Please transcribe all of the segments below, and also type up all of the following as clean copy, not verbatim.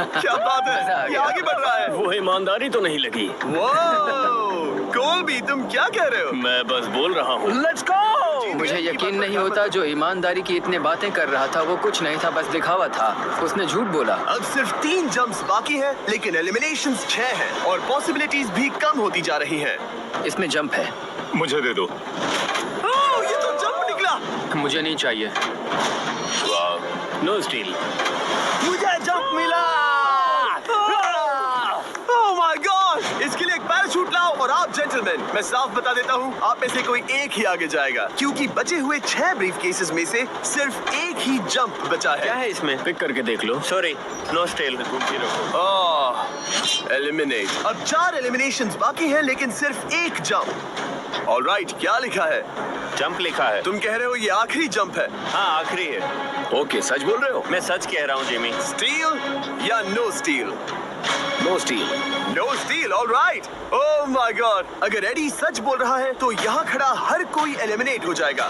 क्या बात है, ये आगे बढ़ रहा है। वो ईमानदारी तो नहीं लगी। कोल्बी, तुम क्या कह रहे हो? मैं बस बोल रहा हूँ। Let's go. मुझे यकीन नहीं होता जो ईमानदारी की इतने बातें कर रहा था वो कुछ नहीं था, बस दिखावा था। उसने झूठ बोला। अब सिर्फ 3 जंप्स बाकी हैं, लेकिन एलिमिनेशंस 6 हैं और पॉसिबिलिटीज भी कम होती जा रही हैं। इसमें जंप है। मुझे दे दो। ओह, ये तो जंप निकला। मुझे नहीं चाहिए। No steel. मुझे जंप मिला। ओह माय गॉड, इसके लिए एक पैराशूट लाओ। और आप जेंटलमैन, मैं साफ बता देता हूँ, आप में से कोई एक ही आगे जाएगा, क्योंकि बचे हुए 6 ब्रीफकेसेस में से सिर्फ एक ही जंप बचा है। क्या है इसमें? पिक करके देख लो। Sorry, no steel. एलिमिनेट। अब 4 एलिमिनेशंस बाकी हैं, लेकिन सिर्फ एक जंप। ऑलराइट, क्या लिखा है? जंप लिखा है। तुम कह रहे हो ये आखिरी जंप है? हाँ, आखिरी है। ओके, सच बोल रहे हो? मैं सच कह रहा हूँ जिमी। स्टील या no steal? No steal. No steal, alright. Oh my God, अगर एडी सच बोल रहा है तो यहाँ खड़ा हर कोई एलिमिनेट हो जाएगा।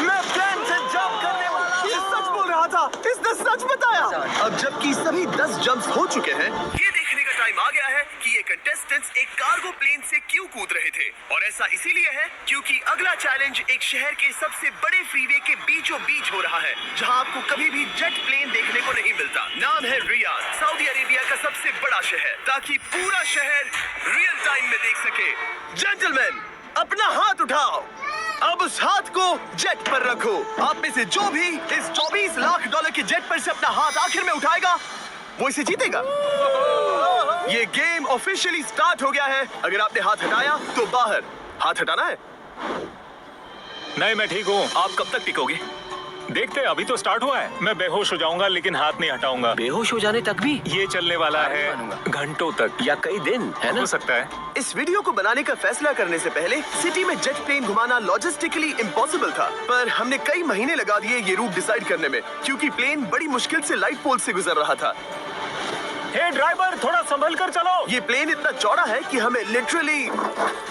मैं प्लेन से जंप करने वाला। ये सच बोल रहा था, इसने सच बताया। अब जबकि सभी 10 जंप्स हो चुके हैं, ये देखने का टाइम आ गया है कि ये कंटेस्टेंट्स एक कार्गो प्लेन से क्यों कूद रहे थे। और ऐसा इसीलिए है क्योंकि अगला चैलेंज एक शहर के सबसे बड़े फ्रीवे के बीचों बीच हो रहा है, जहां आपको कभी भी जेट प्लेन देखने को नहीं मिलता। नाम है रियाद, सऊदी अरेबिया का सबसे बड़ा शहर, ताकि पूरा शहर रियल टाइम में देख सके। जेंटलमैन, अपना हाथ उठाओ। अब उस हाथ को जेट पर रखो। आप में से जो भी इस $24 लाख के जेट पर से अपना हाथ आखिर में उठाएगा, वो इसे जीतेगा। ये गेम ऑफिशियली स्टार्ट हो गया है। अगर आपने हाथ हटाया तो बाहर। हाथ हटाना है। नहीं, मैं ठीक हूँ। आप कब तक टिकोगे? देखते हैं, अभी तो स्टार्ट हुआ है। मैं बेहोश हो जाऊंगा लेकिन हाथ नहीं हटाऊंगा। बेहोश हो जाने तक भी? ये चलने वाला हार है नहीं मानूंगा। घंटों तक या कई दिन, है ना? हो सकता है। इस वीडियो को बनाने का फैसला करने से पहले सिटी में जेट प्लेन घुमाना लॉजिस्टिकली इम्पॉसिबल था, पर हमने कई महीने लगा दिए ये रूट डिसाइड करने में, क्योंकि प्लेन बड़ी मुश्किल से लाइट पोल से गुजर रहा था। हे ड्राइवर, थोड़ा संभल कर चलो। ये प्लेन इतना चौड़ा है कि हमें लिटरली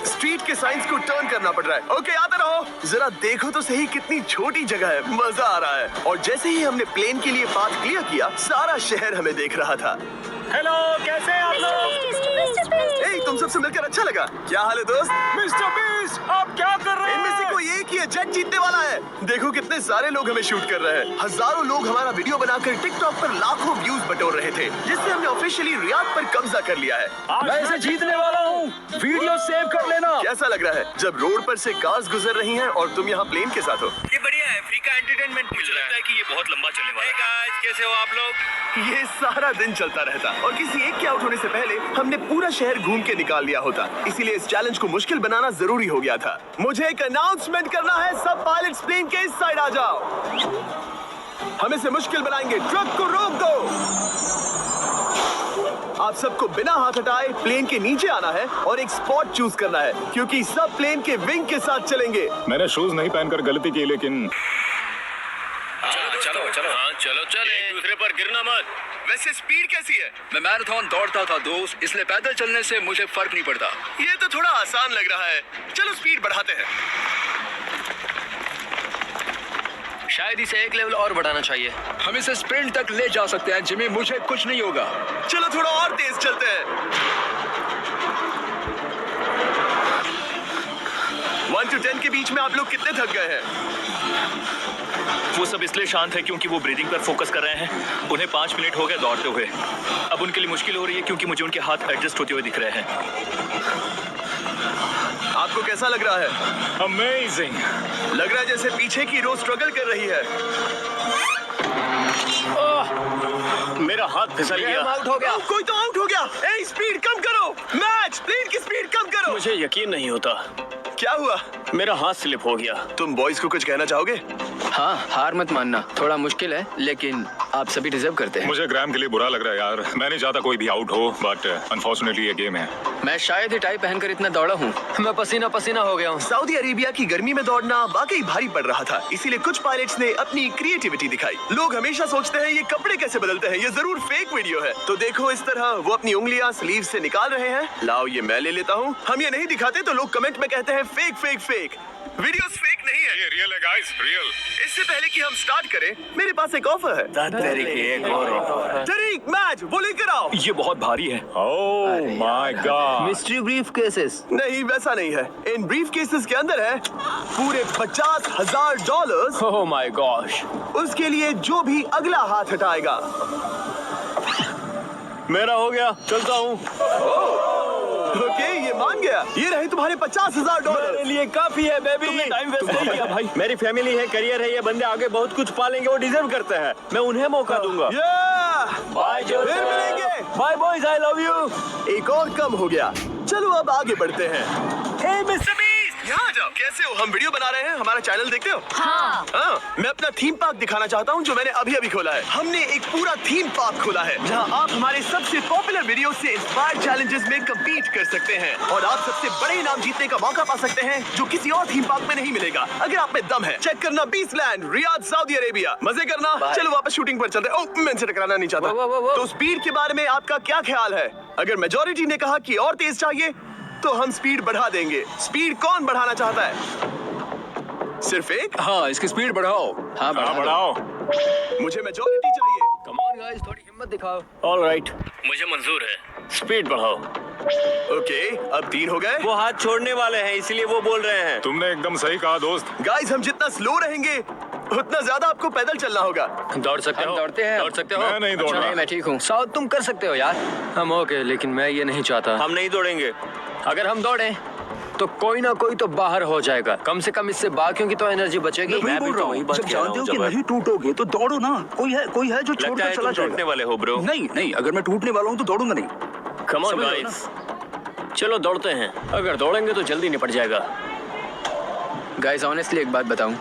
स्ट्रीट के साइंस को टर्न करना पड़ रहा है। ओके, आते रहो। जरा देखो तो सही कितनी छोटी जगह है, मजा आ रहा है। और जैसे ही हमने प्लेन के लिए पाथ क्लियर किया, सारा शहर हमें देख रहा था। हेलो, कैसे हैं आप लोग? ए, तुम सबसे मिलकर अच्छा लगा। क्या हाल है दोस्त? मिस्टर बीस्ट, आप क्या कर रहे इनमें से हैं? कोई एक ही है जेट जीतने वाला है। देखो कितने सारे लोग हमें शूट कर रहे हैं। हजारों लोग हमारा वीडियो बनाकर टिकटॉक पर लाखों व्यूज बटोर रहे थे, जिससे हमने ऑफिशियली रियाद पर कब्जा कर लिया है। मैं इसे जीतने वाला हूँ। वीडियो सेव कर लेना। कैसा लग रहा है जब रोड पर से कार्स गुजर रही हैं और तुम यहाँ प्लेन के साथ हो? ये बढ़िया है, फ्री का एंटरटेनमेंट मिल रहा है। लगता है कि ये बहुत लंबा चलने वाला है। Hey guys, कैसे हो आप लोग? ये सारा दिन चलता रहता और किसी एक के आउट होने से पहले हमने पूरा शहर घूम के निकाल लिया होता। इसीलिए इस चैलेंज को मुश्किल बनाना जरूरी हो गया था। मुझे एक अनाउंसमेंट करना है, सब पायलट्स प्लेन के इस साइड आ जाओ। हम इसे मुश्किल बनाएंगे, ट्रक को रोक दो। आप सबको बिना हाथ हटाए प्लेन के नीचे आना है और एक स्पॉट चूज करना है, क्योंकि सब प्लेन के विंग के साथ चलेंगे। मैंने शूज नहीं पहनकर गलती की, लेकिन चलो चले, एक दूसरे पर गिरना मत। वैसे स्पीड कैसी है? मैं मैराथन दौड़ता था दोस्त, इसलिए पैदल चलने से मुझे फर्क नहीं पड़ता। ये तो थोड़ा आसान लग रहा है। चलो स्पीड बढ़ाते हैं। शायद इसे एक लेवल और बढ़ाना चाहिए। हम इसे स्प्रिंट तक ले जा सकते हैं जिमी, मुझे कुछ नहीं होगा। चलो थोड़ा और तेज चलते हैं। 1 to 10 के बीच में आप लोग कितने थक गए हैं? वो सब इसलिए शांत है क्योंकि वो ब्रीदिंग पर फोकस कर रहे हैं। उन्हें 5 मिनट हो गए दौड़ते हुए। अब उनके लिए मुश्किल हो रही है क्योंकि मुझे उनके हाथ एडजस्ट होते हुए दिख रहे हैं। आपको कैसा लग रहा है? अमेजिंग। लग रहा है जैसे पीछे की रो स्ट्रगल कर रही है। मेरा हाथ फिसल गया। आउट हो गया। कोई तो आउट हो गया। ए, स्पीड कम करो। मैच, प्लेन की स्पीड कम करो। मुझे यकीन नहीं होता। क्या हुआ? मेरा हाथ स्लिप हो गया। तुम बॉयज को कुछ कहना चाहोगे? हाँ, हार मत मानना। थोड़ा मुश्किल है, लेकिन आप सभी डिजर्व करते हैं। मुझे ग्राम के लिए बुरा लग रहा है यार। मैं नहीं चाहता कोई भी आउट हो, बट अनफॉर्चुनेटली ये गेम है। मैं शायद ही टाई पहनकर इतना दौड़ा हूँ। मैं पसीना पसीना हो गया हूँ। सऊदी अरेबिया की गर्मी में दौड़ना वाकई भारी पड़ रहा था, इसीलिए कुछ पायलट्स ने अपनी क्रिएटिविटी दिखाई। लोग हमेशा सोचते हैं ये कपड़े कैसे बदलते हैं, ये जरूर फेक वीडियो है। तो देखो इस तरह वो अपनी उंगलियां स्लीव से निकाल रहे हैं। लाओ ये मैं ले लेता हूँ। हम ये नहीं दिखाते तो लोग कमेंट में कहते हैं fake fake fake. Videos fake नहीं है। ये रियल है guys, real. इससे पहले कि हम स्टार्ट करें, मेरे पास एक ऑफर है। तरीक मैच वो लेकर आओ। ये बहुत भारी है। Oh my God. Mystery brief cases. नहीं वैसा नहीं है। इन ब्रीफ केसेस के अंदर है पूरे $50,000। Oh my gosh. उसके लिए जो भी अगला हाथ हटाएगा। मेरा हो गया, चलता हूँ। ओके ये मान गया। ये रहे तुम्हारे $50,000। मेरे लिए काफी है बेबी। टाइम वेस्ट नहीं किया भाई। मेरी फैमिली है, करियर है, ये बंदे आगे बहुत कुछ पालेंगे, वो डिजर्व करते हैं। मैं उन्हें मौका दूंगा। बाय फिर मिलेंगे। Bye boys, I love you. एक और कम हो गया। चलो अब आगे बढ़ते हैं। हे मिस्टर बीस्ट, यहाँ आ जाओ। कैसे हो? हम वीडियो बना रहे हैं, हमारा चैनल देखते हो? हाँ। मैं अपना थीम पार्क दिखाना चाहता हूँ जो मैंने अभी अभी खोला है। हमने एक पूरा थीम पार्क खोला है जहाँ आप हमारे सबसे पॉपुलर वीडियो से इंस्पायर्ड चैलेंजेस में कम्पीट कर सकते हैं और आप सबसे बड़े इनाम जीतने का मौका पा सकते हैं जो किसी और थीम पार्क में नहीं मिलेगा। अगर आप में दम है, चेक करना बीस्टलैंड, रियाद, सऊदी अरेबिया। मजे करना। चलो वापस शूटिंग पर चलते हैं। ओह, मैं इनसे टकराना नहीं चाहता। वो। तो स्पीड के बारे में आपका क्या ख्याल है? अगर मेजॉरिटी ने कहा कि और तेज चाहिए तो हम स्पीड बढ़ा देंगे। स्पीड कौन बढ़ाना चाहता है? सिर्फ एक? हाँ, इसकी स्पीड बढ़ाओ। हाँ बढ़ाओ। मुझे मेजॉरिटी चाहिए। कम ऑन गाइस, थोड़ी हिम्मत दिखाओ। ऑल राइट, मुझे मंजूर है। स्पीड बढ़ाओ। ओके अब 3 हो गए। वो हाथ छोड़ने वाले हैं, इसलिए वो बोल रहे हैं। तुमने एकदम सही कहा दोस्त। गाइस हम जितना स्लो रहेंगे उतना ज्यादा आपको पैदल चलना होगा। दौड़ सकते हम हो? दौड़ते हैं। दौड़ सकते हो? मैं नहीं दौड़ अच्छा, रहा। नहीं मैं ठीक हूँ। साउथ तुम कर सकते हो यार। हम ओके, लेकिन मैं ये नहीं चाहता। हम नहीं दौड़ेंगे। अगर हम दौड़े तो कोई ना कोई तो बाहर हो जाएगा। कम से कम इससे बाकियों की तो एनर्जी बचेगी। मैं भी तो वही बात जब कह रहा जानते हूँ, हो कि जबर। नहीं टूटोगे तो दौड़ो ना। कोई है जो लगता छोड़कर है चला तुम टूटने जाएगा। वाले हो ब्रो। नहीं नहीं, अगर मैं टूटने वाला हूँ तो दौड़ूंगा नहीं। कम ऑन समझ रहे हो गाइस, चलो दौड़ते हैं। अगर दौड़ेंगे तो जल्दी निपट जाएगा। गाइस ऑनेस्टली एक बात बताऊं,